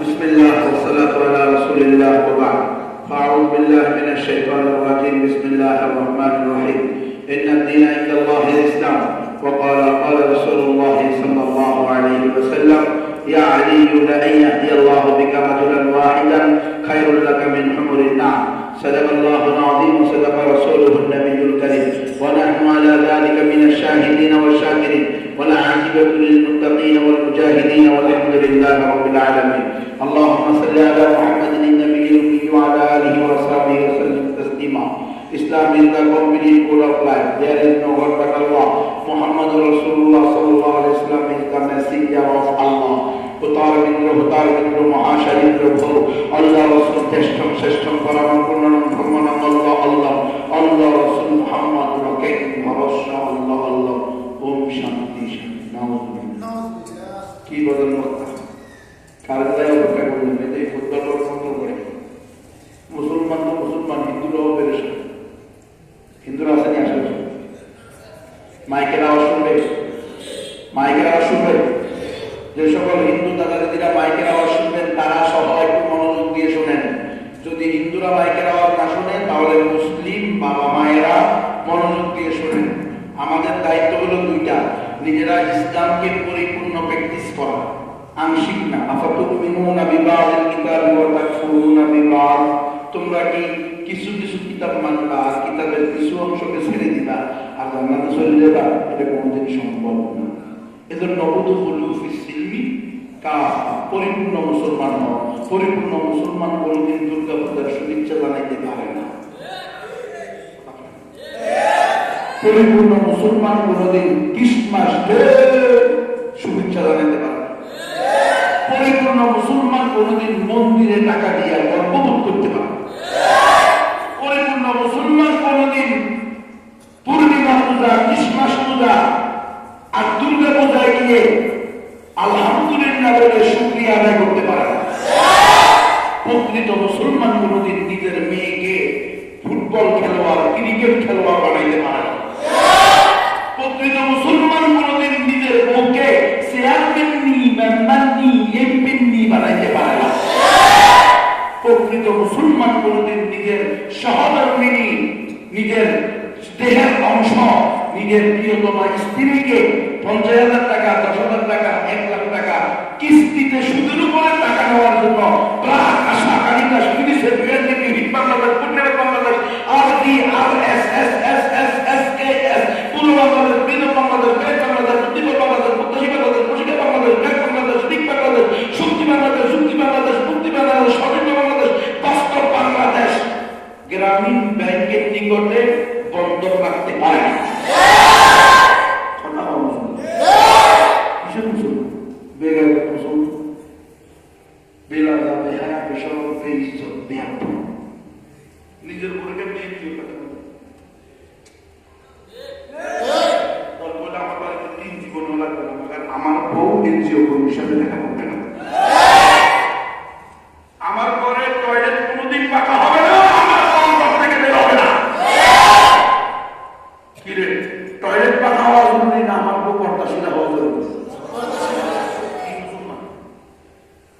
بسم الله والصلاة على رسول الله وبعد فأعوذ بالله من الشيطان الرجيم بسم الله الرحمن الرحيم إن الدين عند الله الإسلام قال رسول الله صلى الله عليه وسلم يا علي لأن يهدي الله بك رجلا واحدا خير لك من حمر النعم صدق الله العظيم وصدق رسوله النبي الكريم ونحن على ذلك من الشاهدين والشاكرين والعاقبة للمتقين والمجاهدين والحمد لله رب العالمين اللهم صل على محمد النبي الأمي وعلى آله وصحبه وسلم تسليما. Islam is the complete code of life. There is no God but Allah. Muhammad Rasulullah sallallahu alaihi wasallam is the messenger of Allah. Hutar Mindra Mahasharindra Bhuru Allah Rasul Teshtam Seshtam Paramapunanam Brahmanam Allah Rasul Muhammad Rakeem Harasha Allah Om Shanti Shanti Namaste. Ki badal makta Karalaya bakka bollen ete football or control kore Musulman to Musulman Hindu lo pereshan হিন্দুরা আসেনি আসলে মাইকের আওয়াজ শুনবে যে সকল হিন্দু দাদা দিদিরা মাইকের আওয়াজ শুনবেন তারা সবাই একটু মনোযোগ দিয়ে শোনেন। যদি হিন্দুরা মাইকের আওয়াজ না শোনেন তাহলে মুসলিম বাবা মায়েরা মনোযোগ দিয়ে শোনেন। আমাদের দায়িত্ব হলো দুইটা, নিজেরা ইসলামকে পরিপূর্ণ প্র্যাকটিস করা, আংশিক না। আফাতুমিনুনা বিবাদিল কিতাবি ওয়া তাকফুরুনা বিবাদ, তোমরা কি কিছু কিছু কিতাব মানবা আর কিতাবের কিছু অংশকে ছেড়ে দিবা আর জান্নাতে চলে যাবা, এটা কোনোদিন সম্ভব না। এজন্য উদখুলু ফিস সিলমি কাফা, পরিপূর্ণ মুসলমান হও। পরিপূর্ণ মুসলমান কোনোদিন দুর্গা পূজার শুভেচ্ছা জানাইতে পারে না। পরিপূর্ণ মুসলমান কোনোদিন ক্রিসমাস ডে শুভেচ্ছা জানাইতে পারে না। পরিপূর্ণ মুসলমান কোনোদিন মন্দিরে টাকা দিয়ে গর্ববোধ করতে পারে না। পরিপূর্ণ মুসলমান কোনদিন পূর্ণিমা পূজা, ক্রিসমাস পূজা আর দুর্গা পূজায় গিয়ে আলহামদুলিল্লাহ বলে শুকরিয়া আদায় করতে পারে না। প্রকৃত মুসলমান কোনদিন নিজের মেয়েকে ফুটবল খেলোয়াড়, ক্রিকেট খেলোয়াড় বানাইতে পারে না। প্রকৃত মুসলমান কোনদিন নিজের বউকে চেয়ারম্যাননি, মেম্বারনি, এমপিনি বানাইতে পারে না। প্রকৃত মুসলমান কোনদিন নিজের সহধর্মিনী, নিজের দেহের অংশ, নিজের প্রিয়তমা স্ত্রীকে 50,000 টাকা, 10,000 টাকা, 1 লাখ টাকা কিস্তিতে সুদের উপরে টাকা নেওয়ার জন্য প্রাক আশা কালিদাস পুলিশের বিরুদ্ধে হিট বাংলাদেশ, পূর্ণের বাংলাদেশ, আরডি, আরএসএস, এসএসএসএস, পূর্ব বাংলাদেশ, বিদর বাংলাদেশ, বেদ বাংলাদেশ, উত্তর বাংলাদেশ, পশ্চিম বাংলাদেশ, পশ্চিম বাংলাদেশ, ব্যাক বাংলাদেশ, দিক বাংলাদেশ, শক্তি বাংলাদেশ, মুক্তি বাংলাদেশ, স্বাধীন বাংলাদেশ, বাস্তব বাংলাদেশ গ্রামীণ ব্যাংকের নিকটে বন্ধক রাখতে পারে না। নিজের পরিবার নিয়ে আমার বাড়িতে 3 জীবন লাগবে না, আমার বউ এনজিও কর্মীর সাথে দেখা করবে না। আমার ঘরে টয়লেট কোনোদিন পাকা হবে না, আমার ঘর থেকে বের হবে না। কি রে, টয়লেট পাকা হওয়া জরুরি না, আমার বউ পর্দাশীলা হওয়া জরুরি।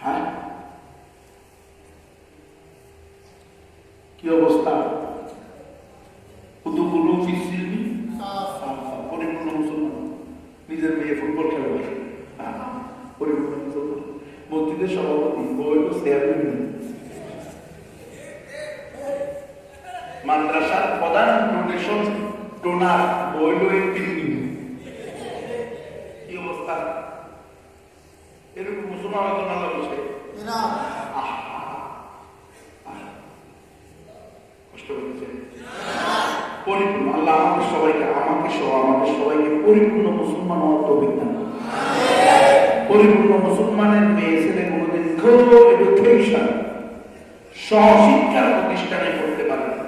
হ্যাঁ, কি অবস্থা? উদখুলু ফিস সিলমি কাফা, পরিপূর্ণ মুসলমান। নিজের মেয়ে ফুটবল খেলোয়াড়, পরিপূর্ণ মুসলমান। মসজিদের সভাপতি, বই তো চেয়ারম্যান। মাদ্রাসার প্রধান ডোনেশন ডোনার, বই তো এমপি। কি অবস্থা? এরকম মুসলমান হতো না বসে কষ্ট হচ্ছে। পরিপূর্ণ আল্লাহ আমাদের সবাইকে, আমাদের সবাইকে পরিপূর্ণ মুসলমান হওয়ার তৌফিক দান। পরিপূর্ণ মুসলমানের মেয়ে ছেলে কোনদিন এডুকেশন সহশিক্ষার প্রতিষ্ঠানে পড়তে পারে না।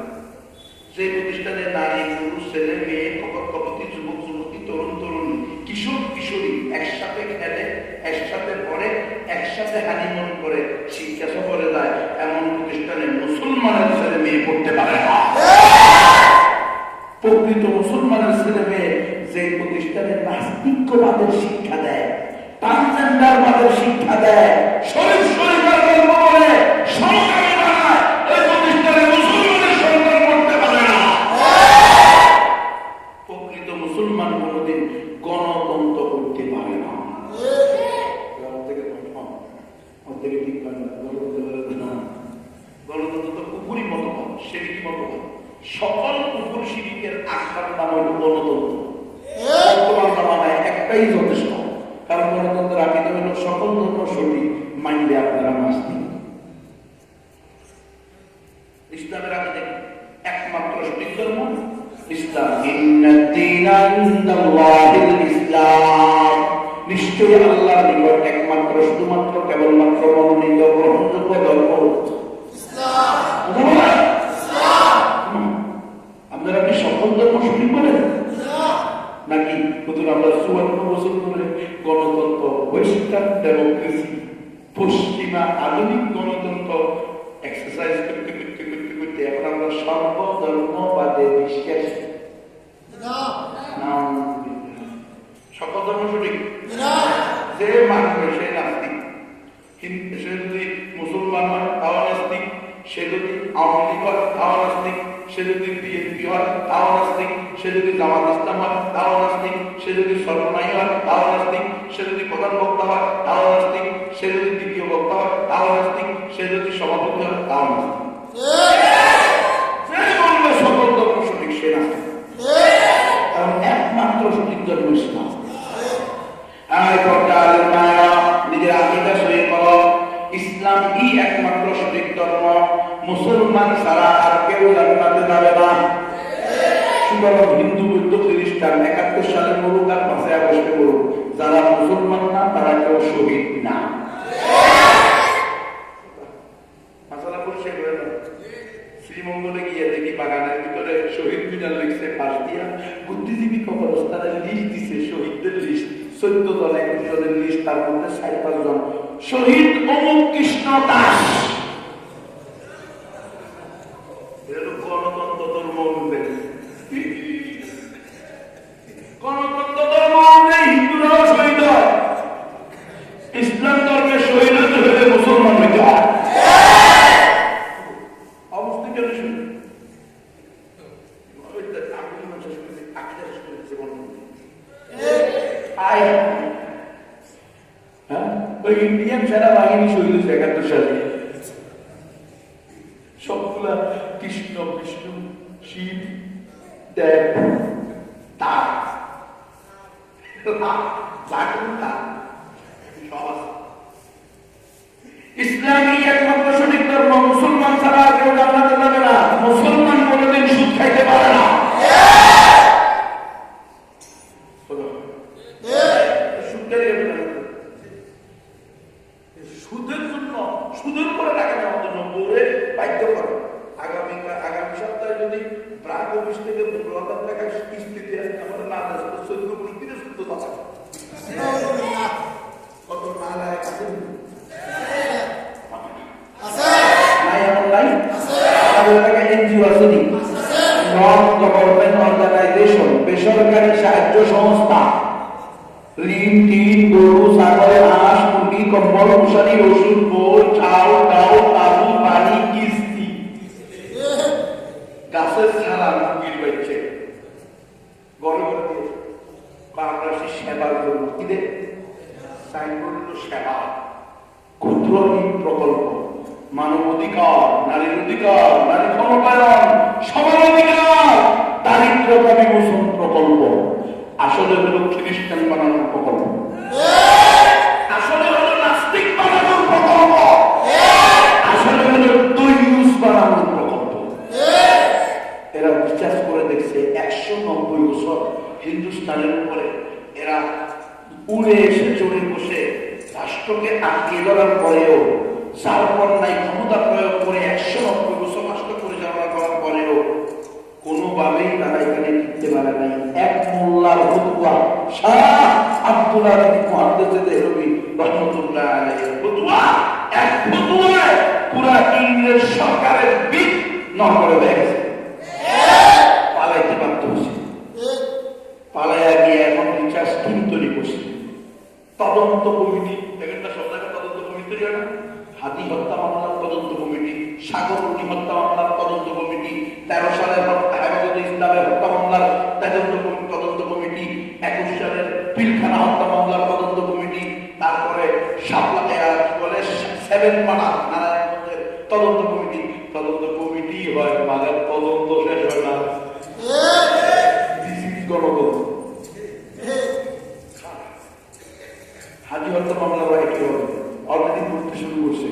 যে প্রতিষ্ঠানে নারী, পুরুষ, ছেলে, মেয়ে, কপতি, যুবক, যুবতী, তরুণ, তরুণী, কিশোর, কিশোরী একসাথে খেলে, একসাথে পড়ে, একসাথে হানিমুন করে শিক্ষা সফরে যায়, এমন প্রতিষ্ঠানে মুসলমানের ছেলে মেয়ে পড়তে পারে না। প্রকৃত মুসলমানের ছেলে মেয়ে যে প্রতিষ্ঠানে নাস্তিক্যবাদের শিক্ষা দেয়, ট্রান্সজেন্ডারবাদের শিক্ষা দেয়, শরীফ শরীফের থেকে ঠিক হয় না, গণতন্ত্র তো কুকুরই মতো হয়, সিঁড়ি মতো হয়। সকল কুকুর সিঁড়িকের আখ্যার নাম হল গণতন্ত্র। বর্তমান জামানায় একটাই যথেষ্ট, কারণ গণতন্ত্রের আগে হল সকল ধর্ম সঠিক মানলে আপনারা নাস্তিক। ইসলামের আগে একমাত্র সঠিক ধর্ম ইসলাম। ইসলাম নিশ্চয়ই আল্লাহর নিকট একমাত্র শুধুমাত্র কেবলমাত্র মনোনীত গ্রহণযোগ্য ধর্ম আপনারা কি সকল ধর্ম সঠিক বলেন নাকি নতুন আমরা 54 বছর ধরে গণতন্ত্র, ওয়েস্টার্ন ডেমোক্রেসি, পশ্চিমা আধুনিক গণতন্ত্র এক্সারসাইজ করতে করতে করতে করতে এখন আমরা সর্বধর্মবাদে বিশ্বাসী। সকল ধর্ম সঠিক যে মানবে সে নাস্তিক, কিন্তু সে যদি মুসলমান হয় তাও নাস্তিক, সে যদি আওয়ামী লীগ হয় তাও নাস্তিক, সে যদি বিএনপি হয় তাও নাস্তিক, সে যদি জামাত ইসলাম হয় তাও নাস্তিক, সে যদি সর্বনাই হয় তাও নাস্তিক, সে যদি প্রধান বক্তা হয় তাও নাস্তিক, সে যদি দ্বিতীয় বক্তা হয় তাও নাস্তিক, সে যদি সভাপতি হয় তাও নাস্তিক। যে বলবে সকল ধর্ম সঠিক সে নাস্তিক, কারণ একমাত্র সঠিক ধর্ম ইসলাম। নিজের আকিদা সহি করো, ইসলামই একমাত্র সঠিক ধর্ম, মুসলমান ছাড়া আর কেউ জান্নাতে যাবে না। সুতরাং হিন্দু, বৌদ্ধ, খ্রিস্টান 71 সালে মরুক আর 5 আগস্টে মরুক, যারা মুসলমান না তারা কেউ শহীদ না। শ্রীমঙ্গলে গিয়ে দেখি বাগানের ভিতরে শহীদ মিনার লিখছে পাশ দিয়া, বুদ্ধিজীবী কবরস্থানের লিস্ট দিছে, শহীদদের লিস্ট 14 জন, 21 জনের লিস্ট, তার মধ্যে 4-5 জন শহীদ অমুক কৃষ্ণ দাস। গণতন্ত্র ধর্ম অনুযায়ী, গণতন্ত্র ধর্ম অনুযায়ী হিন্দুরাও শহীদ হয়, ইসলাম ধর্মে শহীদ হতে হলে মুসলমান হইতে হয়। ইন্ডিয়ান সেনাবাহিনী শহীদ হয়েছে 71 সালে, সবগুলা কৃষ্ণ, বিষ্ণু, শিব, দেব, ইসলামী একমাত্র সঠিক ধর্ম, মুসলমান ছাড়া কেউ জান্নাতে যাবে না। মুসলমান কোনদিন সুদ খাইতে পারে না। সুদের জন্য, সুদের উপরে টাকা নেওয়ার জন্য বোর্ডে বাধ্য করে। আগামী সপ্তাহে যদি ব্রাক অফিস থেকে 15,000 টাকা কিস্তি দিয়ে আমরা না দেয়, 14 টাকা কত না লাগে কাছে বেসরকারি সাহায্য সংস্থা, ঋণ, টিন, গরু, ছাগল, হাঁস, মুরগি, কম্বল, মশারি, ওষুধ, বোল, চাল, ডাল, কাজু, পানি, কিস্তি, গাছের ছাড়া মুরগির বাচ্চে গড়ে গড়ে দিয়েছে। বাংলাদেশি সেবার জন্য কি দেয় সাইনবোর্ড, সেবা, ক্ষুদ্র ঋণ প্রকল্প, মানব অধিকার, নারীর অধিকার, নারী ক্ষমতায়ন, সমান অধিকার, দারিদ্রতা বিমোচন প্রকল্প। আসলে হলো খ্রিস্টান বানানোর প্রকল্প, আসলে হলো নাস্তিক বানানোর প্রকল্প, আসলে হলো দৈনুস বানানোর প্রকল্প। এরা বিশ্বাস করে দেখছে 190 বছর হিন্দুস্তানের উপরে এরা উড়ে এসে চড়ে বসে রাষ্ট্রকে আটকে ধরার পরেও, যার পর নাই ক্ষমতা প্রয়োগ করে 190 বছর রাষ্ট্র পরিচালনা করার পরেও কোনোভাবেই তারা এখানে টিকতে পারে নাই। এক মোল্লার ফতুয়া, শাহ আব্দুল আলী মুহাদ্দিস দেহলভী রাহমাতুল্লাহ আলাইহির ফতুয়া, এক ফতুয়ায় পুরা ইংরেজ সরকারের বিট নড়বড়ে হয়ে গেছে। পালাইতে বাধ্য হয়েছে, পালাইয়া গিয়ে এখন রিচার্জ টিম তৈরি করছে, তদন্ত কমিটি, একটা সরকার তদন্ত কমিটি তৈরি হয় না, হাতি হত্যা মামলার তদন্ত কমিটি, সাগর হত্যা মামলার তদন্ত কমিটি, 13 সালের হেফাজতে ইসলামের হত্যা মামলার তদন্ত কমিটি, 21 সালের পিলখানা হত্যা মামলার তদন্ত কমিটি, তারপরে শাপলা বলে 7 সেভেন পাড়া নারায়ণগঞ্জের তদন্ত কমিটি হয়, মাঝে তদন্ত শেষ হয় না, গণতন্ত্র। হাজি হত্যা মামলা হয় কি হবে, অলরেডি করতে শুরু করছে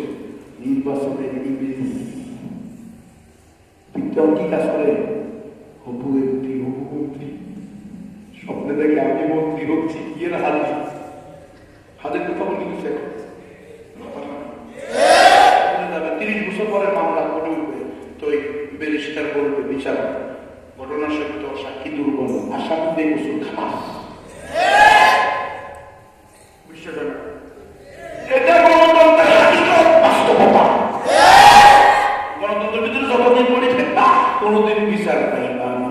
নির্বাচনের ইংরেজি বিজ্ঞান কি কাজ করে, হবু এমপি হবু মন্ত্রী স্বপ্নে দেখে আমি মন্ত্রী হচ্ছি, ইয়ের হাতের কথা বলে দিচ্ছে। 30 বছর পরে মামলা করে উঠবে, তো এই ব্যারিস্টার বলবে বিচারক ঘটনা সত্য, সাক্ষী দুর্বল, আসামি 2 বছর খালাস। বিশ্বাস হয় না? এটা গণতন্ত্রের হাকিকত, বাস্তবতা। গণতন্ত্রের ভিতরে যতদিন পড়ে থাকবা কোনোদিন বিচার পাইবা না।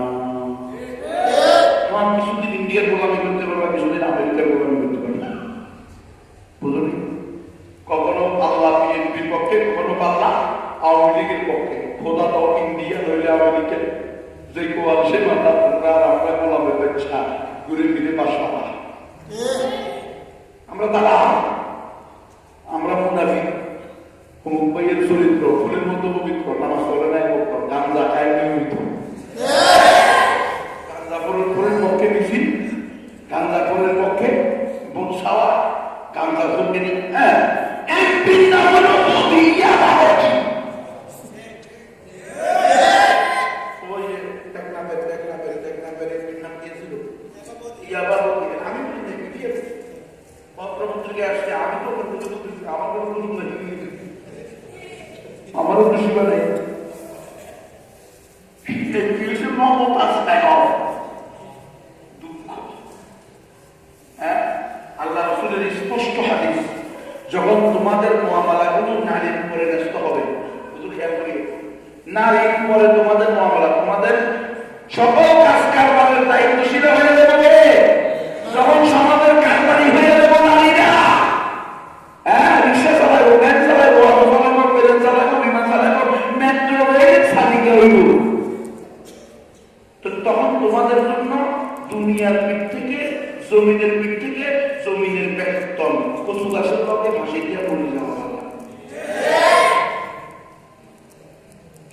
তোমার কিছুদিন ইন্ডিয়ার গোলামি করতে পারবা, কিছুদিন আমেরিকার গোলামি করতে পারবা, বুঝলি? কখনো আল্লাহ বিএনপির পক্ষে, কখনো পাল্লা আওয়ামী লীগের পক্ষে। খোদা তো ইন্ডিয়া নইলে আমেরিকা, যে কোয়াল সে মাথা তোমরা আর আমরা গোলামের বাচ্চা, ঘুরে ফিরে বাসা। আমরা তারা, আমরা মুনাফিক। অমুক ভাইয়ের চরিত্র ফুলের মতো পবিত্র, নামাজ পড়ে নাই পড়তো, গাঁজা খায় নিয়মিত। গাঁজাখোরের পক্ষে মিছিল, গাঁজাখোরের পক্ষে বোন সাওয়া, গাঁজাখোরকে নিয়ে এমপির নাম হলো মোদি। আমারও খুশি বানাই আল্লাহ রাসূলের স্পষ্ট হাদিস, যখন তোমাদের মুআমালাগুলো নারীর উপরে ন্যস্ত হবে, বুঝুন খেয়াল করি, নারীর উপরে তোমাদের মুআমালা, তোমাদের সকল কাজ কারবারের দায়িত্বশীল হয়ে যাবে, যখন সমাজের কারবারি হয়ে যাবে নারীরা। রিক্সা চালাবো, ভ্যান চালাবো, অটো চালাবো, প্লেন চালাবো, বিমান চালাবো, মেট্রো রেল চালিয়ে হইব, তো তখন তোমাদের জন্য দুনিয়ার পিঠ থেকে, জমিনের পিঠ থেকে, জমিনের বেতন কচু গাছের পক্ষে ফাঁসি দিয়ে মরে যাওয়া হবে।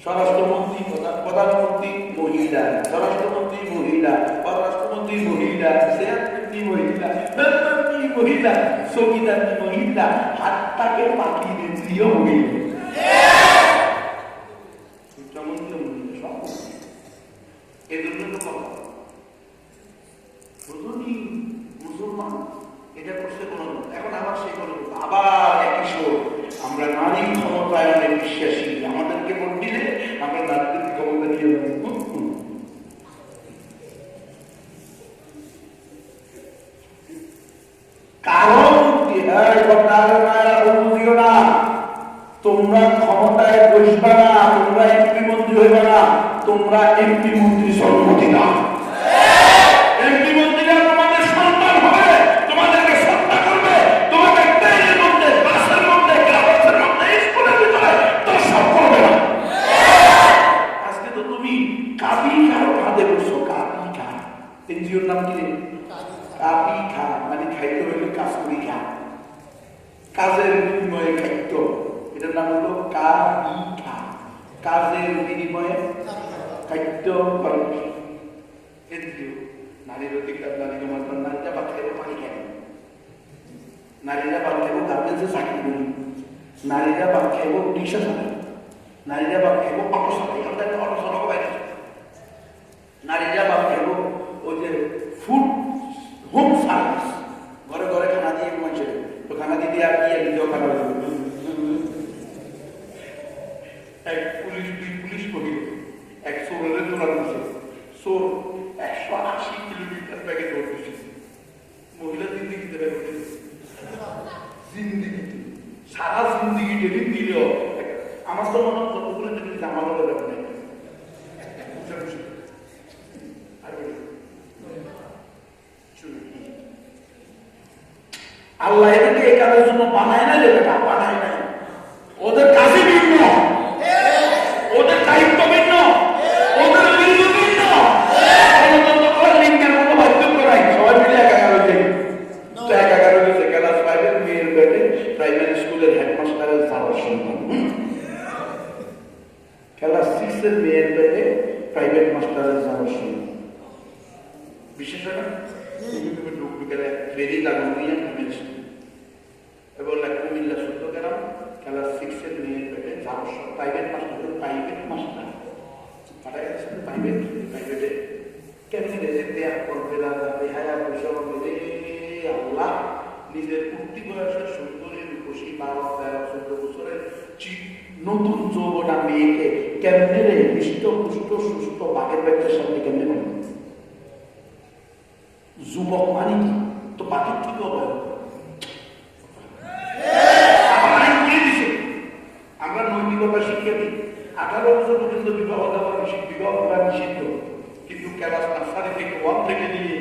স্বরাষ্ট্রমন্ত্রী, প্রধানমন্ত্রী মহিলা, স্বরাষ্ট্রমন্ত্রী মহিলা, পররাষ্ট্রমন্ত্রী মহিলা, চেয়ারম্যানটি মহিলা, মেম্বারটি মহিলা, চৌকিদারটি মহিলা, হাতটাকে পাখি নেত্রীও মহিলা, এজন্য তো কথা বুঝুনি মুসলমান এটা করছে কোন। এখন আবার সেই কোন আবার একই সুর, আমরা নারী ক্ষমতায়নে বিশ্বাসী, আমাদেরকে ভোট দিলে আমরা নারীদের ক্ষমতা দিয়ে দেবো। কারণ না, তোমরা ক্ষমতায় বসবে না, তোমরা এমপি মন্ত্রী হইবে না, তোমরা এমপি মন্ত্রী সম্মতি না। এমপি মন্ত্রীরা তোমাদের সন্তান হবে, তোমাদেরকে শ্রদ্ধা করবে, তোমাদের ট্রেনের মধ্যে, বাসের মধ্যে, গ্রামের মধ্যে, স্কুলের ভিতরে দর্শক করবে না। আজকে তো তুমি কাবি খাও খাদে বসছো, কাবি খা, এনজিওর নাম কি? কাবি খা, মানে খাইতে হইলে কাজ করি খা, কাজের বিনিময়ে খাইত, এটার নাম হলো কাবি খা, কাজের বিনিময়ে খাদ্য খরচ। নারীর অধিকার, নারী সমাজ, নারীরা ভাত খাইব পানি খাই, নারীরা ভাত খাইব গার্মেন্টসে চাকরি করি, নারীরা ভাত খাইব রিক্সা চালাই, নারীরা ভাত খাইব অটো চালাই, অটো চালাবো বাইরে, নারীরা ভাত খাইব ওই যে ফুড হোম সার্ভিস, ঘরে ঘরে খানা দিয়ে মানুষের, তো খানা দিতে আর কি নিজেও খানা দেবে। এক পুলিশ মহিলা এক চোরের তোলা দিচ্ছে, চোর 180 কিলোমিটার ব্যাগে দৌড় দিচ্ছে, মহিলা জিন্দিগিতে ব্যাগ উঠেছে, জিন্দিগিতে সারা জিন্দিগি ট্রেনিং দিলেও আমার তো মনে হয় কতগুলো ট্রেনিং আমার ব্যাপার নেই। আল্লাহ এটাকে এই কাজের জন্য বানায় না, যেটা বানায় নাই, ওদের কাজে ভিন্ন, ওদের দায়িত্ব ভিন্ন, ওদের ভিন্ন ভিন্ন। লিঙ্গের মতো বাধ্য করাই সবাই মিলে 11 হয়েছে, তো 11 হয়েছে, ক্লাস 5 এর মেয়ের পেটে প্রাইমারি স্কুলের হেডমাস্টারের যাওয়ার সন্তান, ক্লাস 6 এর মেয়ের পেটে প্রাইভেট মাস্টারের যাওয়ার সন্তান। বিশেষ ডুকডুকেরা ফেরি লাগানো নিয়ে ভেবেছে এবং কুমিল্লা সত্যগ্রাম ক্লাস 6 এর মেয়ের পেটে যাওয়ার প্রাইভেট মাস্টার মারা গেছে। প্রাইভেটে কেমনি দেয়া করবে হায়া পয়সা রে আল্লাহ, নিজের উঠতি বয়সের সুন্দরী রূপসী 12-13-14 বছরের নতুন যৌবনা মেয়েকে কেমনে রে হৃষ্ট পুষ্ট সুস্থ বাঘের বাচ্চার সামনে কেমনে বলে? যুবক মানে কি তো বাঘের থেকে আমরা নৈতিকতা শিক্ষা দিই। 18 বছর পর্যন্ত বিবাহ দেওয়া বিবাহ করা নিষিদ্ধ, কিন্তু ক্লাস নার্সারি থেকে 1 থেকে নিয়ে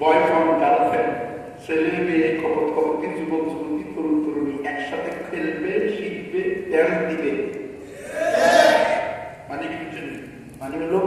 বয়ফ্রেন্ড গার্লফ্রেন্ড ছেলে মেয়ে কপতি যুবক যুবতী তরুণ তরুণী একসাথে খেলবে, শিখবে, ড্যান্স দিবে। মানে কি বুঝছেন? মানে হলো